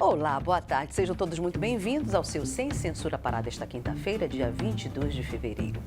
Olá, boa tarde. Sejam todos muito bem-vindos ao seu Sem Censura Pará desta quinta-feira, dia 22 de fevereiro.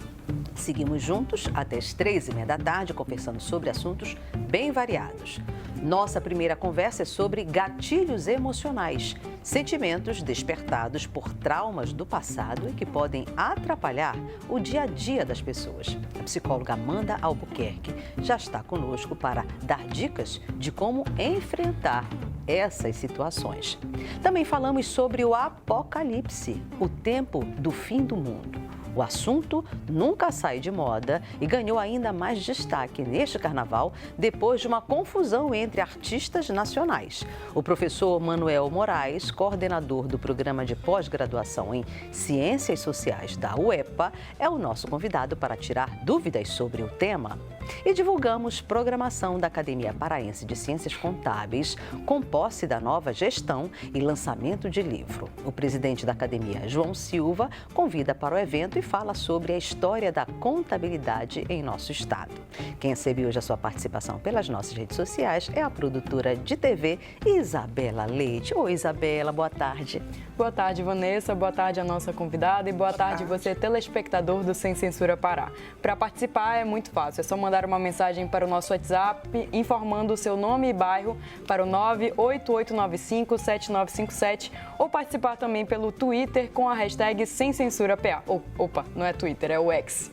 Seguimos juntos até as 3h30 da tarde, conversando sobre assuntos bem variados. Nossa primeira conversa é sobre gatilhos emocionais, sentimentos despertados por traumas do passado e que podem atrapalhar o dia a dia das pessoas. A psicóloga Amanda Albuquerque já está conosco para dar dicas de como enfrentar essas situações. Também falamos sobre o apocalipse, o tempo do fim do mundo. O assunto nunca sai de moda e ganhou ainda mais destaque neste carnaval depois de uma confusão entre artistas nacionais. O professor Manuel Moraes, coordenador do programa de pós-graduação em Ciências Sociais da UEPA, é o nosso convidado para tirar dúvidas sobre o tema. E divulgamos programação da Academia Paraense de Ciências Contábeis, com posse da nova gestão e lançamento de livro. O presidente da academia, João Silva, convida para o evento e fala sobre a história da contabilidade em nosso estado. Quem recebe hoje a sua participação pelas nossas redes sociais é a produtora de TV, Isabela Leite. Oi, Isabela, boa tarde. Boa tarde, Vanessa. Boa tarde a nossa convidada e boa tarde você, telespectador do Sem Censura Pará. Para participar é muito fácil, é só mandar uma mensagem para o nosso WhatsApp informando o seu nome e bairro para o 988957957 ou participar também pelo Twitter com a hashtag Sem Censura PA. Opa, não é Twitter, é o X.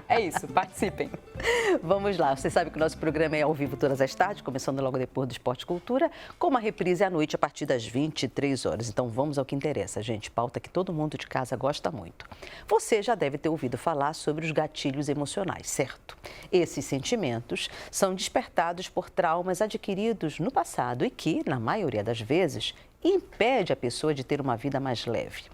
É isso, participem. Vamos lá, você sabe que o nosso programa é ao vivo todas as tardes, começando logo depois do Esporte e Cultura, com uma reprise à noite a partir das 23 horas. Então vamos ao que interessa, gente, pauta que todo mundo de casa gosta muito. Você já deve ter ouvido falar sobre os gatilhos emocionais, certo? Esses sentimentos são despertados por traumas adquiridos no passado e que, na maioria das vezes, impede a pessoa de ter uma vida mais leve.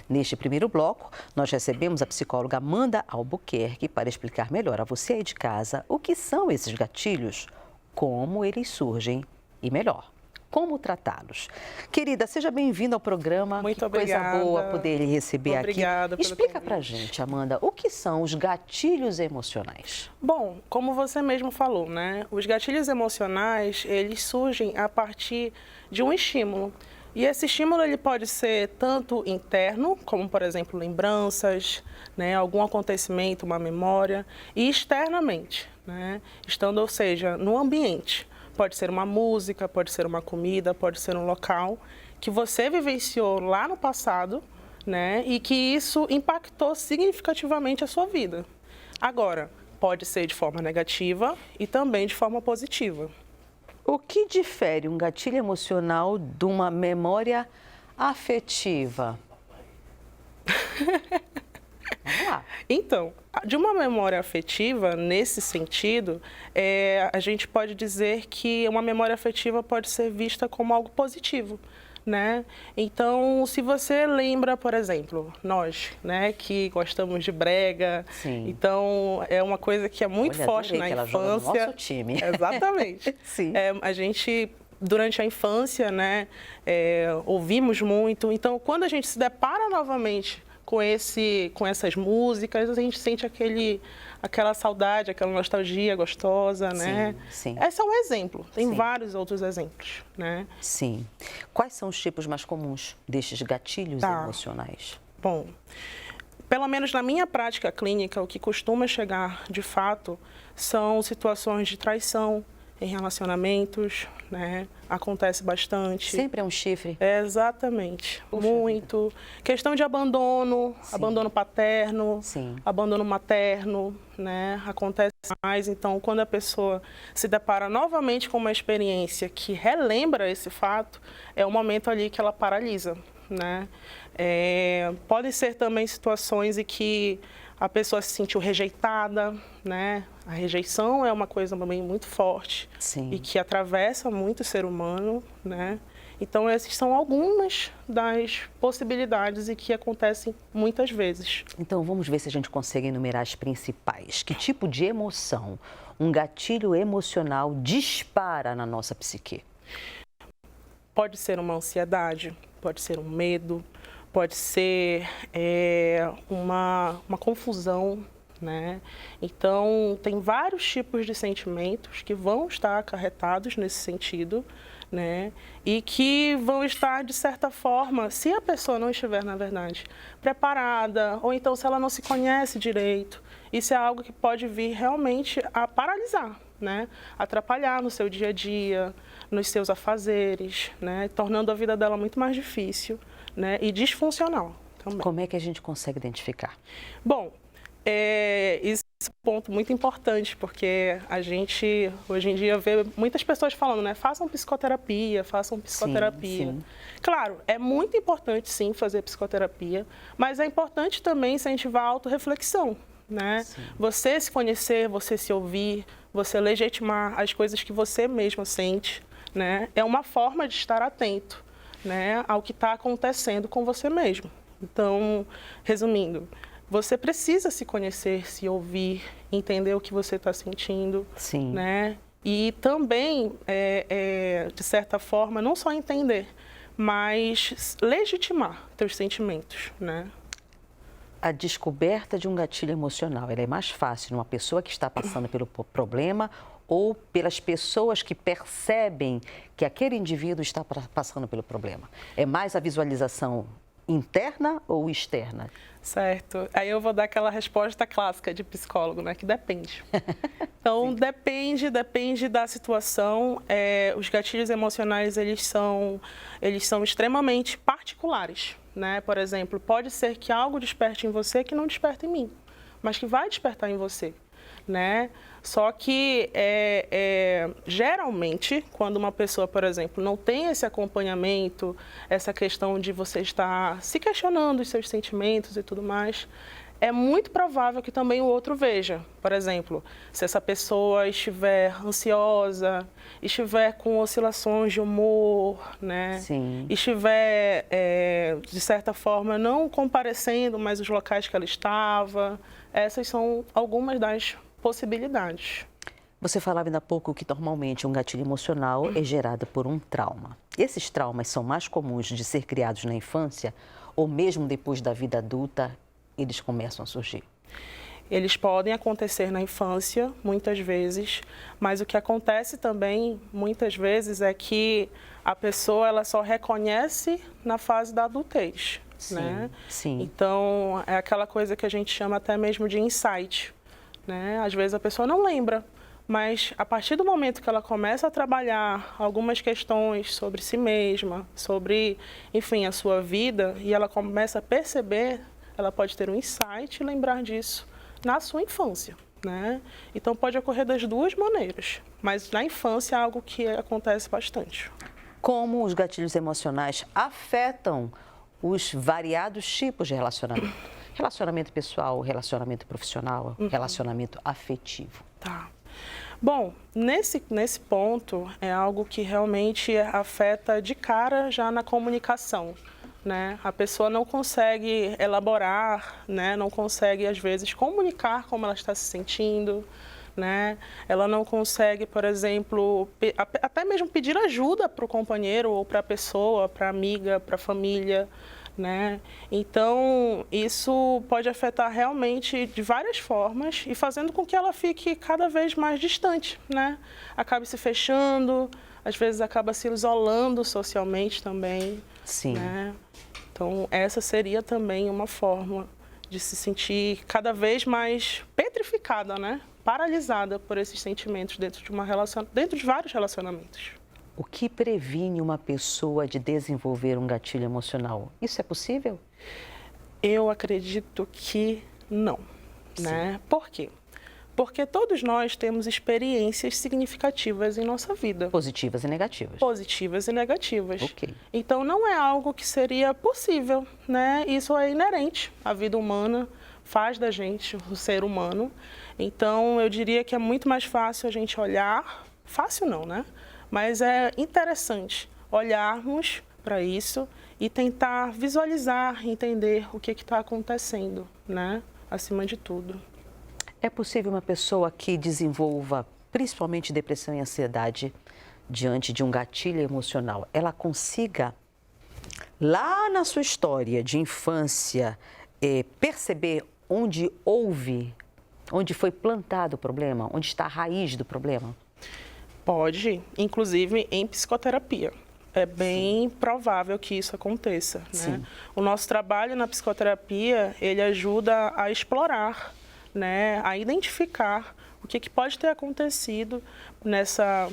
Neste primeiro bloco, nós recebemos a psicóloga Amanda Albuquerque para explicar melhor a você aí de casa o que são esses gatilhos, como eles surgem e, melhor, como tratá-los. Querida, seja bem-vinda ao programa. Muito obrigada. Coisa boa poder lhe receber Obrigada aqui. Pelo Explica convite. pra gente, Amanda, o que são os gatilhos emocionais? Bom, como você mesmo falou, né? Os gatilhos emocionais, eles surgem a partir de um estímulo. E esse estímulo ele pode ser tanto interno, como, por exemplo, lembranças, né, algum acontecimento, uma memória, e externamente, né, estando, ou seja, no ambiente. Pode ser uma música, pode ser uma comida, pode ser um local que você vivenciou lá no passado, né, e que isso impactou significativamente a sua vida. Agora, pode ser de forma negativa e também de forma positiva. O que difere um gatilho emocional de uma memória afetiva? Vamos lá. Então, de uma memória afetiva, nesse sentido, a gente pode dizer que uma memória afetiva pode ser vista como algo positivo, né? Então, se você lembra, por exemplo, nós, né, que gostamos de brega, Sim. Então é uma coisa que é muito forte na que ela infância. joga no nosso time. Exatamente. Sim. A gente, durante a infância, né, ouvimos muito. Então, quando a gente se depara novamente com essas músicas, a gente sente aquela saudade, aquela nostalgia gostosa, né? Sim. Esse é um exemplo. Tem Sim. vários outros exemplos, né? Sim. Quais são os tipos mais comuns destes gatilhos emocionais? Bom, pelo menos na minha prática clínica, o que costuma chegar de fato são situações de traição em relacionamentos, né? Acontece bastante. Sempre é um chifre? Exatamente. Puxa muito. Vida. Questão de abandono, Sim. abandono paterno, Sim. abandono materno, né? Acontece mais. Então, quando a pessoa se depara novamente com uma experiência que relembra esse fato, é o momento ali que ela paralisa, né? Podem ser também situações em que a pessoa se sentiu rejeitada, né? A rejeição é uma coisa também muito forte. Sim. E que atravessa muito o ser humano, né? Então, essas são algumas das possibilidades e que acontecem muitas vezes. Então, vamos ver se a gente consegue enumerar as principais. Que tipo de emoção um gatilho emocional dispara na nossa psique? Pode ser uma ansiedade, pode ser um medo, pode ser uma confusão, né? Então, tem vários tipos de sentimentos que vão estar acarretados nesse sentido, né? E que vão estar, de certa forma, se a pessoa não estiver, na verdade, preparada, ou então se ela não se conhece direito, isso é algo que pode vir realmente a paralisar, né? Atrapalhar no seu dia a dia, nos seus afazeres, né? Tornando a vida dela muito mais difícil, né? E disfuncional também. Como é que a gente consegue identificar? Bom, isso é um ponto muito importante, porque a gente, hoje em dia, vê muitas pessoas falando, né? Façam psicoterapia, façam psicoterapia. Sim. Claro, é muito importante, sim, fazer psicoterapia, mas é importante também incentivar a autorreflexão, né? Sim. Você se conhecer, você se ouvir, você legitimar as coisas que você mesmo sente, né? É uma forma de estar atento, né, ao que está acontecendo com você mesmo. Então, resumindo, você precisa se conhecer, se ouvir, entender o que você está sentindo, Sim. né? E também, de certa forma, não só entender, mas legitimar teus sentimentos, né? A descoberta de um gatilho emocional, ela é mais fácil numa pessoa que está passando pelo problema ou pelas pessoas que percebem que aquele indivíduo está passando pelo problema? É mais a visualização interna ou externa? Certo. Aí eu vou dar aquela resposta clássica de psicólogo, né? Que depende. Então, depende da situação. Os gatilhos emocionais, eles são extremamente particulares, né? Por exemplo, pode ser que algo desperte em você que não desperta em mim, mas que vai despertar em você, né? Só que, geralmente, quando uma pessoa, por exemplo, não tem esse acompanhamento, essa questão de você estar se questionando os seus sentimentos e tudo mais, é muito provável que também o outro veja. Por exemplo, se essa pessoa estiver ansiosa, estiver com oscilações de humor, né? Sim. Estiver, de certa forma, não comparecendo mais os locais que ela estava, essas são algumas das possibilidades. Você falava ainda há pouco que normalmente um gatilho emocional é gerado por um trauma. Esses traumas são mais comuns de ser criados na infância ou mesmo depois da vida adulta, eles começam a surgir? Eles podem acontecer na infância, muitas vezes, mas o que acontece também, muitas vezes, é que a pessoa ela só reconhece na fase da adultez, sim, né? Sim. Então, é aquela coisa que a gente chama até mesmo de insight, né? Às vezes a pessoa não lembra, mas a partir do momento que ela começa a trabalhar algumas questões sobre si mesma, sobre, enfim, a sua vida, e ela começa a perceber, ela pode ter um insight e lembrar disso na sua infância, né? Então pode ocorrer das duas maneiras, mas na infância é algo que acontece bastante. Como os gatilhos emocionais afetam os variados tipos de relacionamento? Relacionamento pessoal, relacionamento profissional, relacionamento afetivo. Tá. Bom, nesse ponto é algo que realmente afeta de cara já na comunicação, né? A pessoa não consegue elaborar, né? Não consegue, às vezes, comunicar como ela está se sentindo, né? Ela não consegue, por exemplo, até mesmo pedir ajuda para o companheiro ou para a pessoa, para a amiga, para a família, né? Então, isso pode afetar realmente de várias formas e fazendo com que ela fique cada vez mais distante, né? Acabe se fechando, às vezes acaba se isolando socialmente também. Sim. Né? Então, essa seria também uma forma de se sentir cada vez mais petrificada, né? Paralisada por esses sentimentos dentro de vários relacionamentos. O que previne uma pessoa de desenvolver um gatilho emocional? Isso é possível? Eu acredito que não, né? Por quê? Porque todos nós temos experiências significativas em nossa vida. Positivas e negativas. Positivas e negativas. Ok. Então, não é algo que seria possível, né? Isso é inerente à vida humana, faz da gente o ser humano. Então, eu diria que é muito mais fácil a gente olhar, fácil não, né? Mas é interessante olharmos para isso e tentar visualizar, entender o que está acontecendo, né? Acima de tudo. É possível uma pessoa que desenvolva, principalmente depressão e ansiedade, diante de um gatilho emocional, ela consiga, lá na sua história de infância, perceber onde foi plantado o problema, onde está a raiz do problema? Pode, inclusive em psicoterapia. É bem provável que isso aconteça, né? O nosso trabalho na psicoterapia, ele ajuda a explorar, né, a identificar o que pode ter acontecido nessa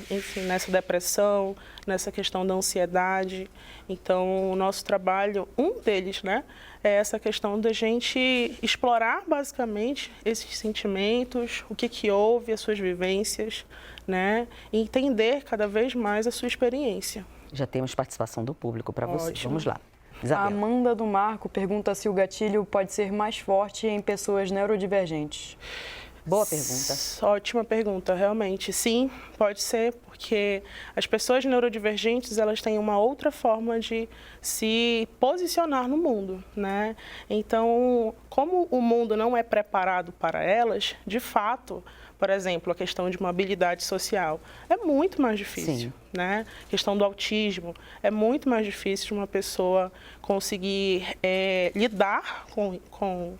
depressão, nessa questão da ansiedade. Então, o nosso trabalho, um deles, né, é essa questão da gente explorar basicamente esses sentimentos, o que houve, as suas vivências, né, e entender cada vez mais a sua experiência. Já temos participação do público para você. Ótimo. Vamos lá. A Isabela. Amanda do Marco pergunta se o gatilho pode ser mais forte em pessoas neurodivergentes. Boa pergunta. Ótima pergunta, realmente. Sim, pode ser, porque as pessoas neurodivergentes, elas têm uma outra forma de se posicionar no mundo, né? Então, como o mundo não é preparado para elas, de fato, por exemplo, a questão de uma habilidade social é muito mais difícil, Sim. né? A questão do autismo é muito mais difícil de uma pessoa conseguir lidar com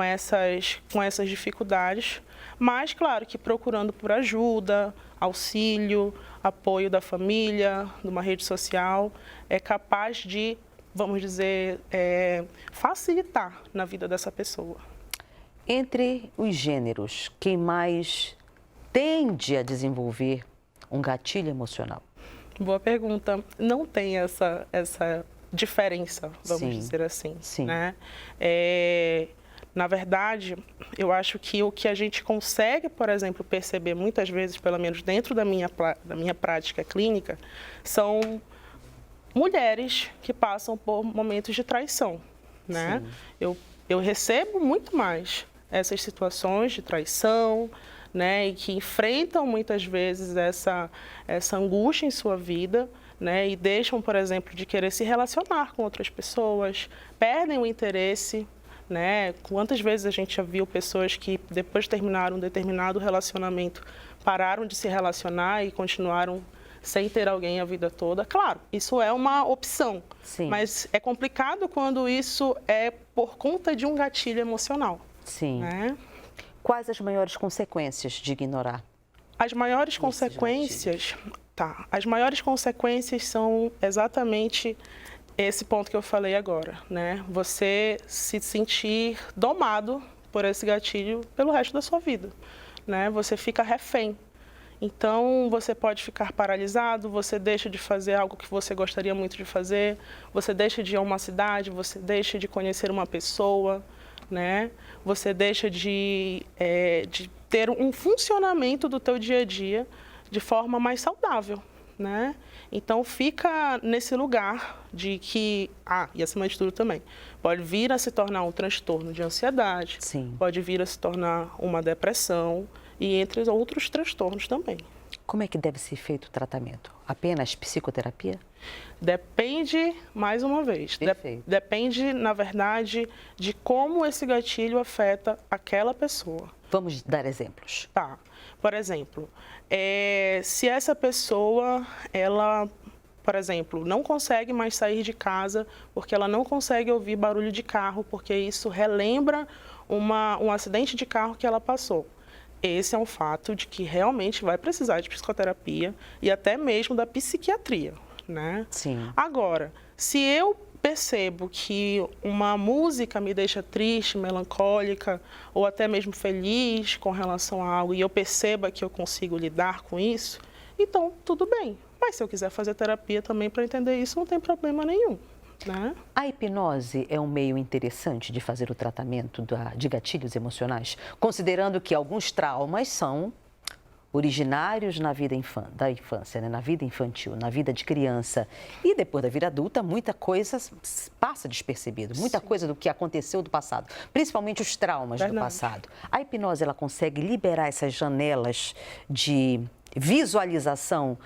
essas dificuldades, mas, claro, que procurando por ajuda, auxílio, apoio da família, de uma rede social, é capaz de, vamos dizer, facilitar na vida dessa pessoa. Entre os gêneros, quem mais tende a desenvolver um gatilho emocional? Boa pergunta. Não tem essa diferença, vamos Sim. dizer assim, Sim. né? Na verdade, eu acho que o que a gente consegue, por exemplo, perceber muitas vezes, pelo menos dentro da minha prática clínica, são mulheres que passam por momentos de traição, né? Eu recebo muito mais essas situações de traição, né, e que enfrentam muitas vezes essa angústia em sua vida, né, e deixam, por exemplo, de querer se relacionar com outras pessoas, perdem o interesse, né? Quantas vezes a gente já viu pessoas que, depois de terminar um determinado relacionamento, pararam de se relacionar e continuaram sem ter alguém a vida toda? Claro, isso é uma opção, Sim. mas é complicado quando isso é por conta de um gatilho emocional. Sim. Né? Quais as maiores consequências de ignorar? As maiores consequências, as maiores consequências são exatamente esse ponto que eu falei agora, né? Você se sentir domado por esse gatilho pelo resto da sua vida, né? Você fica refém. Então, você pode ficar paralisado, você deixa de fazer algo que você gostaria muito de fazer, você deixa de ir a uma cidade, você deixa de conhecer uma pessoa, né? Você deixa de ter um funcionamento do teu dia a dia de forma mais saudável, né? Então, fica nesse lugar de que, e acima de tudo também, pode vir a se tornar um transtorno de ansiedade, Sim. pode vir a se tornar uma depressão e entre outros transtornos também. Como é que deve ser feito o tratamento? Apenas psicoterapia? Depende, mais uma vez, depende, na verdade, de como esse gatilho afeta aquela pessoa. Vamos dar exemplos. Tá. Por exemplo, se essa pessoa, ela, por exemplo, não consegue mais sair de casa porque ela não consegue ouvir barulho de carro, porque isso relembra um acidente de carro que ela passou. Esse é um fato de que realmente vai precisar de psicoterapia e até mesmo da psiquiatria, né? Sim. Agora, se eu percebo que uma música me deixa triste, melancólica ou até mesmo feliz com relação a algo e eu perceba que eu consigo lidar com isso, então tudo bem. Mas se eu quiser fazer terapia também para entender isso, não tem problema nenhum, né? A hipnose é um meio interessante de fazer o tratamento de gatilhos emocionais, considerando que alguns traumas são originários na vida da infância, né? Na vida infantil, na vida de criança. E depois da vida adulta, muita coisa passa despercebido, muita coisa do que aconteceu do passado, principalmente os traumas do passado. A hipnose, ela consegue liberar essas janelas de visualização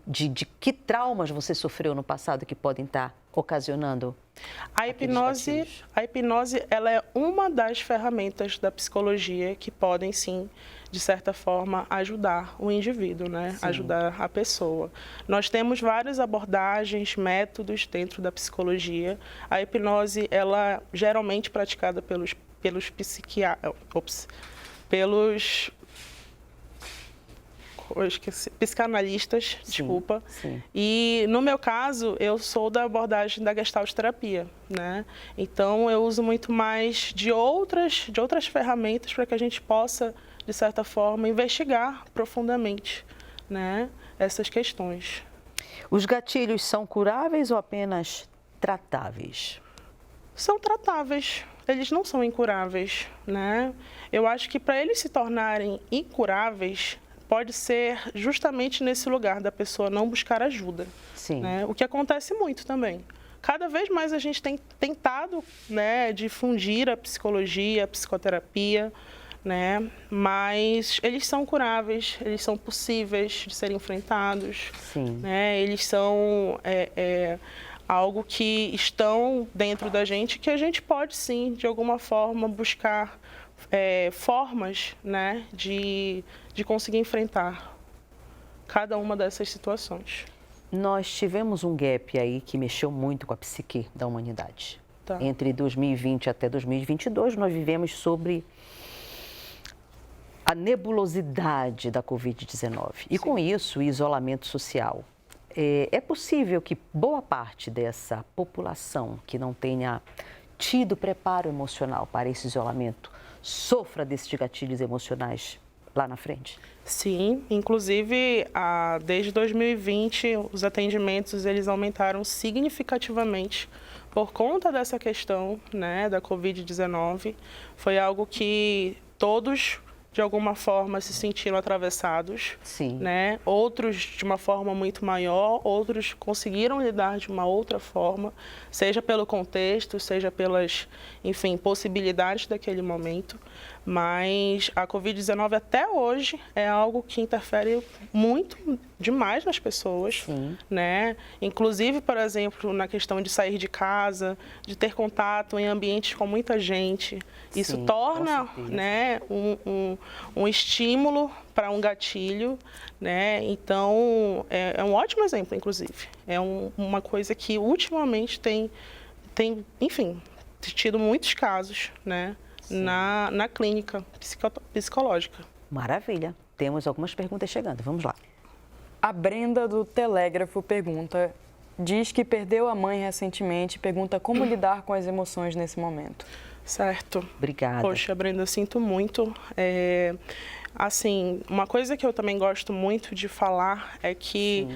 de que traumas você sofreu no passado que podem estar ocasionando a hipnose, ela é uma das ferramentas da psicologia que podem, sim, de certa forma, ajudar o indivíduo, né? Sim. Ajudar a pessoa. Nós temos várias abordagens, métodos dentro da psicologia. A hipnose, ela geralmente praticada pelos eu esqueci, psicanalistas, Sim, desculpa. sim. E no meu caso, eu sou da abordagem da Gestalt terapia, né? Então eu uso muito mais de outras ferramentas para que a gente possa, de certa forma, investigar profundamente, né, essas questões. Os gatilhos são curáveis ou apenas tratáveis? São tratáveis, eles não são incuráveis, né? Eu acho que para eles se tornarem incuráveis, pode ser justamente nesse lugar da pessoa não buscar ajuda. Sim. Né? O que acontece muito também. Cada vez mais a gente tem tentado, né, difundir a psicologia, a psicoterapia, né? Mas eles são curáveis, eles são possíveis de serem enfrentados. Sim. Né? Eles são algo que estão dentro da gente, que a gente pode sim, de alguma forma, buscar formas, né, de conseguir enfrentar cada uma dessas situações. Nós tivemos um gap aí que mexeu muito com a psique da humanidade. Tá. Entre 2020 até 2022, nós vivemos sobre a nebulosidade da Covid-19. E com isso, o isolamento social. É possível que boa parte dessa população que não tenha tido preparo emocional para esse isolamento sofra desses gatilhos emocionais lá na frente? Sim, inclusive desde 2020 os atendimentos eles aumentaram significativamente por conta dessa questão, né, da Covid-19. Foi algo que todos de alguma forma se sentiram atravessados, Sim. Né? Outros de uma forma muito maior, outros conseguiram lidar de uma outra forma, seja pelo contexto, seja pelas, enfim, possibilidades daquele momento. Mas a Covid-19 até hoje é algo que interfere muito demais nas pessoas, Sim. Né? Inclusive, por exemplo, na questão de sair de casa, de ter contato em ambientes com muita gente. Isso Sim, torna, né, um estímulo para um gatilho, né? Então, é um ótimo exemplo, inclusive. É uma coisa que ultimamente tem, enfim, tido muitos casos, né? Na clínica psicológica. Maravilha. Temos algumas perguntas chegando. Vamos lá. A Brenda do Telégrafo diz que perdeu a mãe recentemente e pergunta como lidar com as emoções nesse momento. Certo. Obrigada. Poxa, Brenda, sinto muito. Assim, uma coisa que eu também gosto muito de falar é que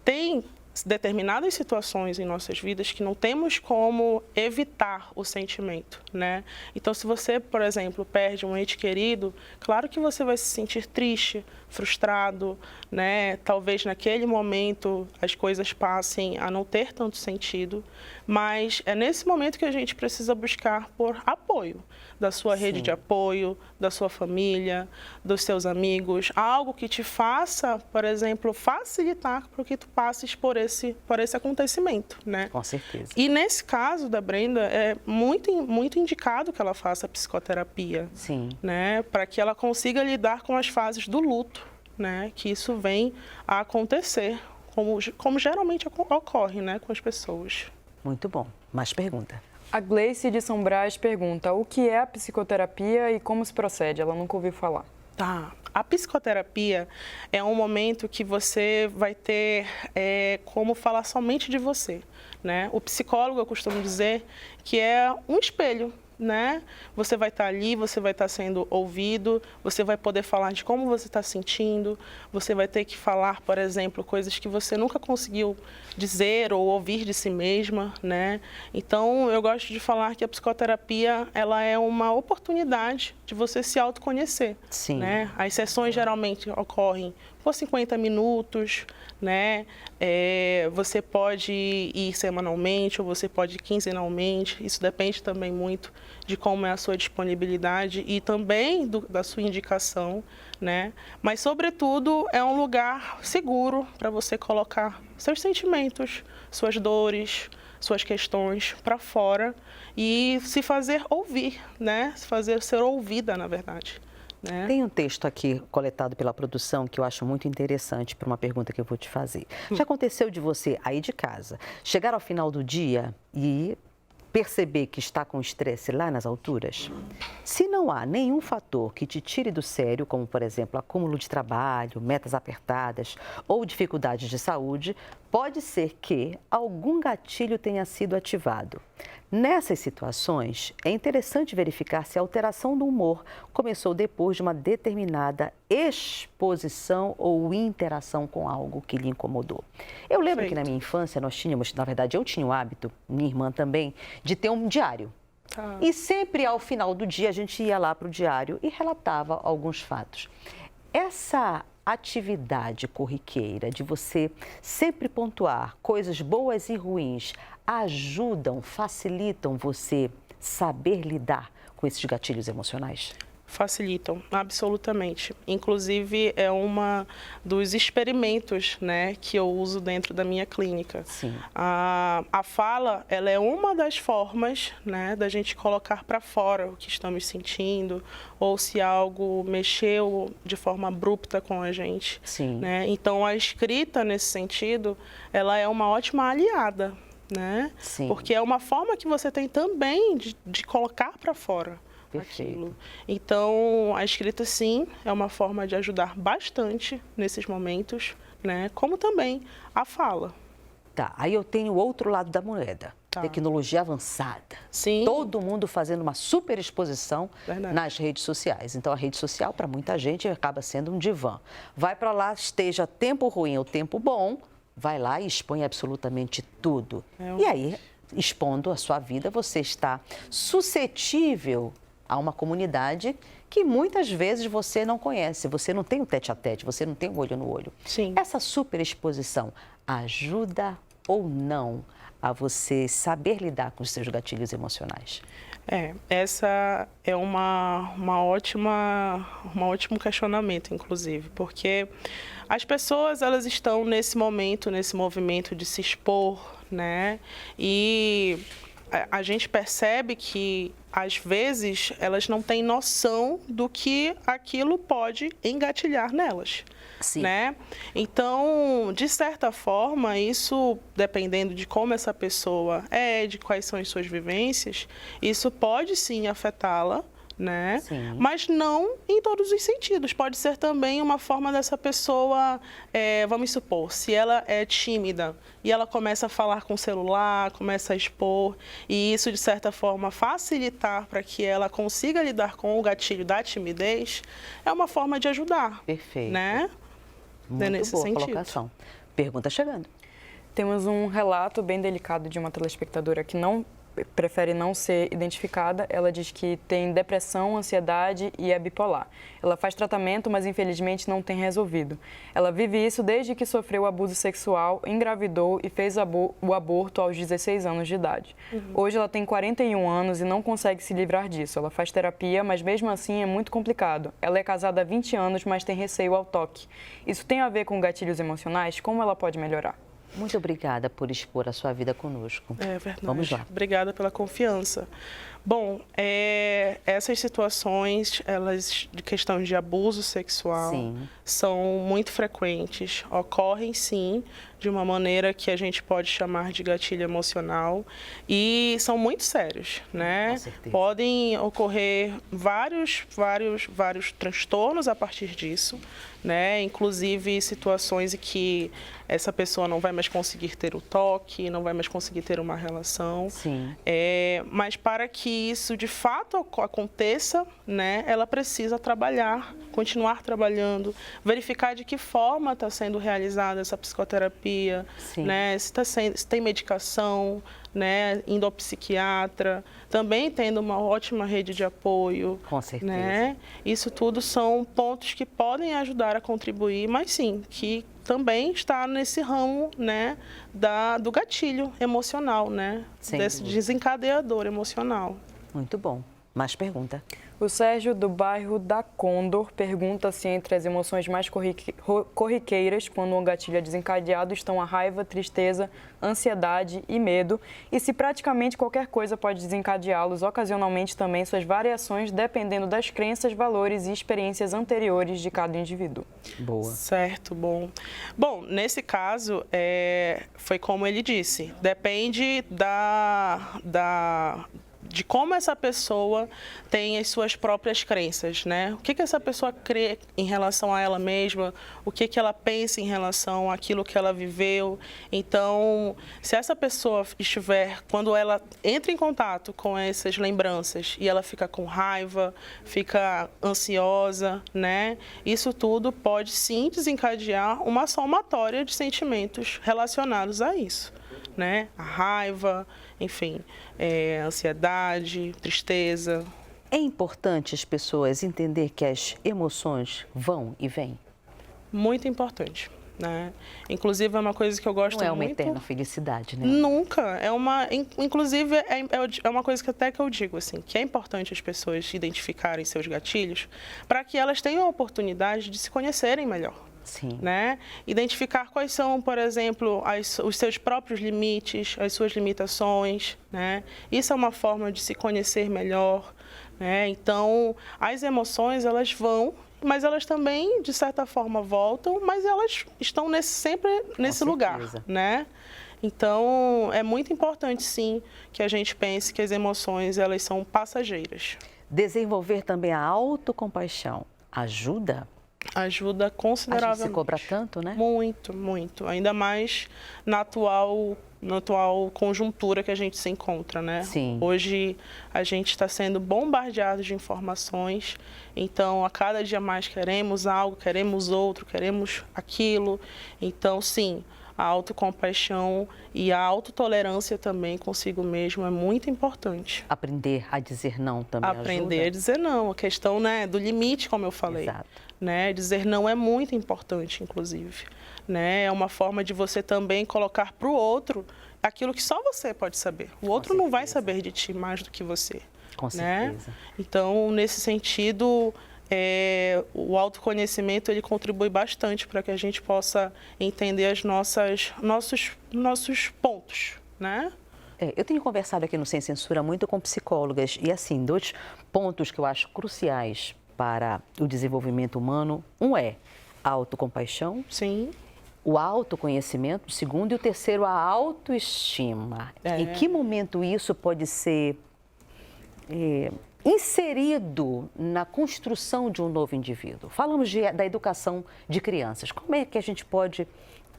tem determinadas situações em nossas vidas que não temos como evitar o sentimento, né? Então, se você, por exemplo, perde um ente querido, claro que você vai se sentir triste, frustrado, né? Talvez naquele momento as coisas passem a não ter tanto sentido, mas é nesse momento que a gente precisa buscar por apoio da sua rede de apoio, da sua família, dos seus amigos, algo que te faça, por exemplo, facilitar para que tu passes por esse acontecimento, né? Com certeza. E nesse caso da Brenda, é muito indicado que ela faça psicoterapia, Sim. né? Para que ela consiga lidar com as fases do luto, né? Que isso vem a acontecer, como geralmente ocorre, né, com as pessoas. Muito bom. Mais pergunta. A Gleice de São Brás pergunta o que é a psicoterapia e como se procede. Ela nunca ouviu falar. Tá. A psicoterapia é um momento que você vai ter como falar somente de você, né? O psicólogo, eu costumo dizer, que é um espelho, né? Você vai estar ali, você vai estar sendo ouvido, você vai poder falar de como você está sentindo, você vai ter que falar, por exemplo, coisas que você nunca conseguiu dizer ou ouvir de si mesma, né? Então, eu gosto de falar que a psicoterapia, ela é uma oportunidade de você se autoconhecer. Sim. Né? As sessões geralmente ocorrem por 50 minutos, né? Você pode ir semanalmente ou você pode ir quinzenalmente, isso depende também muito de como é a sua disponibilidade e também da sua indicação, né? Mas, sobretudo, é um lugar seguro para você colocar seus sentimentos, suas dores, suas questões para fora e se fazer ouvir, né? Se fazer ser ouvida, na verdade. Né? Tem um texto aqui coletado pela produção que eu acho muito interessante para uma pergunta que eu vou te fazer. Já aconteceu de você, aí de casa, chegar ao final do dia e perceber que está com estresse lá nas alturas? Se não há nenhum fator que te tire do sério, como, por exemplo, acúmulo de trabalho, metas apertadas ou dificuldades de saúde, pode ser que algum gatilho tenha sido ativado. Nessas situações, é interessante verificar se a alteração do humor começou depois de uma determinada exposição ou interação com algo que lhe incomodou. Eu lembro que na minha infância nós tínhamos, na verdade eu tinha o hábito, minha irmã também, de ter um diário. E sempre ao final do dia a gente ia lá para o diário e relatava alguns fatos. Essa atividade corriqueira de você sempre pontuar coisas boas e ruins ajudam, facilitam você saber lidar com esses gatilhos emocionais? Facilitam, absolutamente. Inclusive, é uma dos experimentos, né, que eu uso dentro da minha clínica. Sim. A fala, ela é uma das formas, né, da gente colocar para fora o que estamos sentindo, ou se algo mexeu de forma abrupta com a gente. Sim. Né? Então, a escrita, nesse sentido, ela é uma ótima aliada, né? Sim. Porque é uma forma que você tem também de colocar para fora. Perfeito. Aquilo. Então, a escrita, sim, é uma forma de ajudar bastante nesses momentos, né? Como também a fala. Tá, aí eu tenho o outro lado da moeda. Tá. Tecnologia avançada. Sim. Todo mundo fazendo uma super exposição Verdade. nas redes sociais. Então, a rede social, para muita gente, acaba sendo um divã. Vai para lá, esteja tempo ruim ou tempo bom, vai lá e expõe absolutamente tudo. E aí, expondo a sua vida, você está suscetível a uma comunidade que muitas vezes você não conhece, você não tem o tete-a-tete, você não tem o olho no olho. Sim. Essa superexposição ajuda ou não a você saber lidar com os seus gatilhos emocionais? Essa é um ótimo questionamento, inclusive, porque as pessoas, elas estão nesse momento, nesse movimento de se expor, né? E a gente percebe que, às vezes, elas não têm noção do que aquilo pode engatilhar nelas. Sim. Né? Então, de certa forma, isso, dependendo de como essa pessoa é, de quais são as suas vivências, isso pode sim afetá-la, né? Sim. Mas não em todos os sentidos. Pode ser também uma forma dessa pessoa, vamos supor, se ela é tímida e ela começa a falar com o celular, começa a expor, e isso, de certa forma, facilitar para que ela consiga lidar com o gatilho da timidez, é uma forma de ajudar. Perfeito. Né? Muito Nesse boa sentido. colocação. Pergunta chegando. Temos um relato bem delicado de uma telespectadora que prefere não ser identificada. Ela diz que tem depressão, ansiedade e é bipolar. Ela faz tratamento, mas infelizmente não tem resolvido. Ela vive isso desde que sofreu abuso sexual, engravidou e fez o aborto aos 16 anos de idade. Hoje ela tem 41 anos e não consegue se livrar disso. Ela faz terapia, mas mesmo assim é muito complicado. Ela é casada há 20 anos, mas tem receio ao toque. Isso tem a ver com gatilhos emocionais? Como ela pode melhorar? Muito obrigada por expor a sua vida conosco. É verdade. Vamos lá. Obrigada pela confiança. Bom, essas situações, elas de questão de abuso sexual, Sim. são muito frequentes. Ocorrem, sim, de uma maneira que a gente pode chamar de gatilho emocional e são muito sérios, né? Com certeza. Podem ocorrer vários transtornos a partir disso, né? Inclusive situações em que essa pessoa não vai mais conseguir ter o toque, não vai mais conseguir ter uma relação. Sim. Mas para que isso de fato aconteça, né, ela precisa trabalhar, continuar trabalhando, verificar de que forma está sendo realizada essa psicoterapia, né, se tem medicação, né, indo ao psiquiatra, também tendo uma ótima rede de apoio. Com certeza. Né? Isso tudo são pontos que podem ajudar a contribuir, mas sim, que também está nesse ramo, né, do gatilho emocional, né, Sem desse dúvida. desencadeador emocional. Muito bom. Mais pergunta. O Sérgio, do bairro da Condor, pergunta se entre as emoções mais corriqueiras, quando um gatilho é desencadeado, estão a raiva, tristeza, ansiedade e medo, e se praticamente qualquer coisa pode desencadeá-los, ocasionalmente também suas variações, dependendo das crenças, valores e experiências anteriores de cada indivíduo. Boa. Certo, bom. Bom, nesse caso, foi como ele disse, depende de como essa pessoa tem as suas próprias crenças, né? O que essa pessoa crê em relação a ela mesma, o que ela pensa em relação àquilo que ela viveu. Então, se essa pessoa estiver, quando ela entra em contato com essas lembranças e ela fica com raiva, fica ansiosa, né? Isso tudo pode sim desencadear uma somatória de sentimentos relacionados a isso, né? A raiva, enfim, ansiedade, tristeza. É importante as pessoas entender que as emoções vão e vêm? Muito importante, né? Inclusive, é uma coisa que eu gosto muito... Não é uma eterna felicidade, né? Nunca. Inclusive, é uma coisa que até que eu digo, assim, que é importante as pessoas identificarem seus gatilhos para que elas tenham a oportunidade de se conhecerem melhor. Sim. Né? Identificar quais são, por exemplo, os seus próprios limites, as suas limitações, né? Isso é uma forma de se conhecer melhor, né? Então, as emoções, elas vão, mas elas também, de certa forma, voltam, mas elas estão sempre nesse lugar, né? Então, é muito importante, sim, que a gente pense que as emoções, elas são passageiras. Desenvolver também a autocompaixão ajuda? Ajuda consideravelmente. A gente se cobra tanto, né? Muito, muito. Ainda mais na atual conjuntura que a gente se encontra, né? Sim. Hoje a gente está sendo bombardeado de informações, então a cada dia mais queremos algo, queremos outro, queremos aquilo. Então, sim, a autocompaixão e a autotolerância também consigo mesmo é muito importante. Aprender a dizer não também ajuda? Aprender a dizer não, a questão, né, do limite, como eu falei. Exato. Né? Dizer não é muito importante, inclusive. Né? É uma forma de você também colocar para o outro aquilo que só você pode saber. O outro não vai saber de ti mais do que você. Com né? certeza. Então, nesse sentido, o autoconhecimento ele contribui bastante para que a gente possa entender nossos pontos, né? Eu tenho conversado aqui no Sem Censura muito com psicólogas e, assim, 2 pontos que eu acho cruciais para o desenvolvimento humano. Um é a autocompaixão. Sim. O autoconhecimento, o segundo, e o terceiro, a autoestima. Em que momento isso pode ser inserido na construção de um novo indivíduo? Falamos da educação de crianças. Como é que a gente pode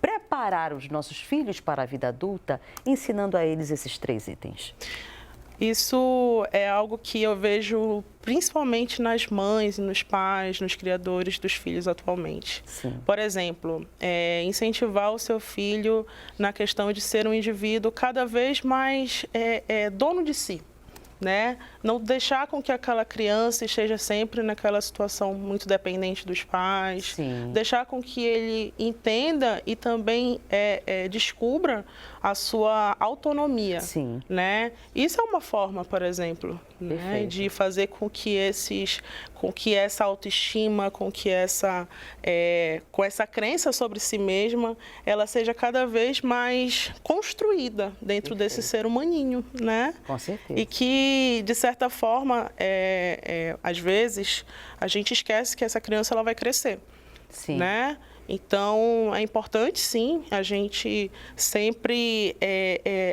preparar os nossos filhos para a vida adulta, ensinando a eles esses 3 itens? Isso é algo que eu vejo principalmente nas mães, nos pais, nos criadores dos filhos atualmente. Sim. Por exemplo, incentivar o seu filho na questão de ser um indivíduo cada vez mais dono de si. Né? Não deixar com que aquela criança esteja sempre naquela situação muito dependente dos pais. Sim. Deixar com que ele entenda e também descubra a sua autonomia. Sim. Né? Isso é uma forma, por exemplo, né, de fazer com que essa autoestima, com essa crença sobre si mesma, ela seja cada vez mais construída dentro desse ser humaninho, né? Com certeza. E que, de certa forma, às vezes, a gente esquece que essa criança ela vai crescer. Sim. Né? Então, é importante, sim, a gente sempre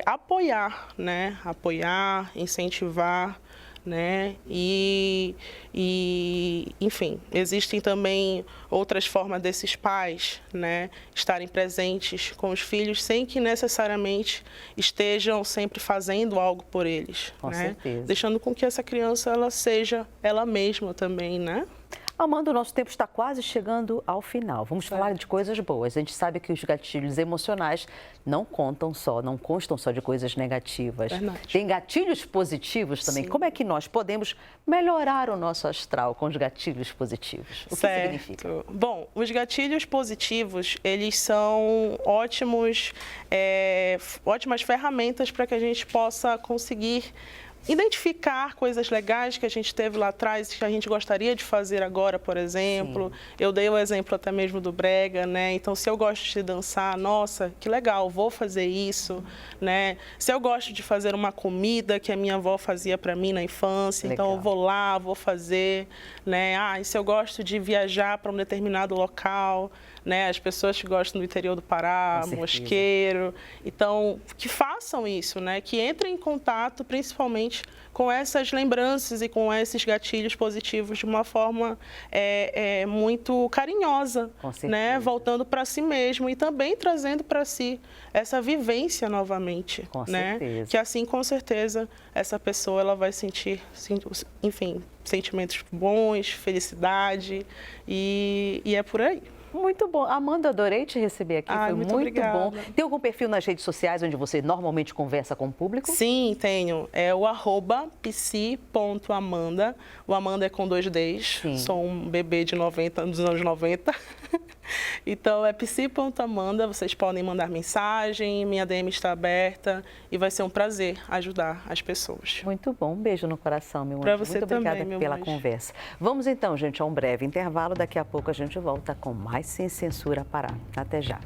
apoiar, né? Apoiar, incentivar, né? E, enfim, existem também outras formas desses pais, né, estarem presentes com os filhos sem que necessariamente estejam sempre fazendo algo por eles. Com né? certeza. Deixando com que essa criança ela seja ela mesma também, né? Amanda, o nosso tempo está quase chegando ao final. Vamos falar de coisas boas. A gente sabe que os gatilhos emocionais não constam só de coisas negativas. Verdade. Tem gatilhos positivos também. Sim. Como é que nós podemos melhorar o nosso astral com os gatilhos positivos? O que significa? Bom, os gatilhos positivos, eles são ótimas ferramentas para que a gente possa conseguir identificar coisas legais que a gente teve lá atrás, que a gente gostaria de fazer agora, por exemplo. Sim. Eu dei o exemplo até mesmo do brega, né? Então, se eu gosto de dançar, nossa, que legal, vou fazer isso, né? Se eu gosto de fazer uma comida que a minha avó fazia para mim na infância, legal. Então eu vou lá, vou fazer, né? E se eu gosto de viajar para um determinado local, né? As pessoas que gostam do interior do Pará, Mosqueiro, então que façam isso, né? Que entrem em contato, principalmente com essas lembranças e com esses gatilhos positivos de uma forma muito carinhosa, né? Voltando para si mesmo e também trazendo para si essa vivência novamente, com né? certeza. Que assim, com certeza, essa pessoa ela vai sentir, enfim, sentimentos bons, felicidade e é por aí. Muito bom. Amanda, adorei te receber aqui, foi muito obrigada. bom. Tem algum perfil nas redes sociais onde você normalmente conversa com o público? Sim, tenho. É o @psi.amanda. O Amanda é com 2 Ds. Sim. Sou um bebê dos anos 90. Então, é psi.amanda. Vocês podem mandar mensagem, minha DM está aberta e vai ser um prazer ajudar as pessoas. Muito bom. Um beijo no coração, meu anjo. Para você muito obrigada também, pela conversa. Vamos então, gente, a um breve intervalo. Daqui a pouco a gente volta com mais Sem Censura Pará. Até já.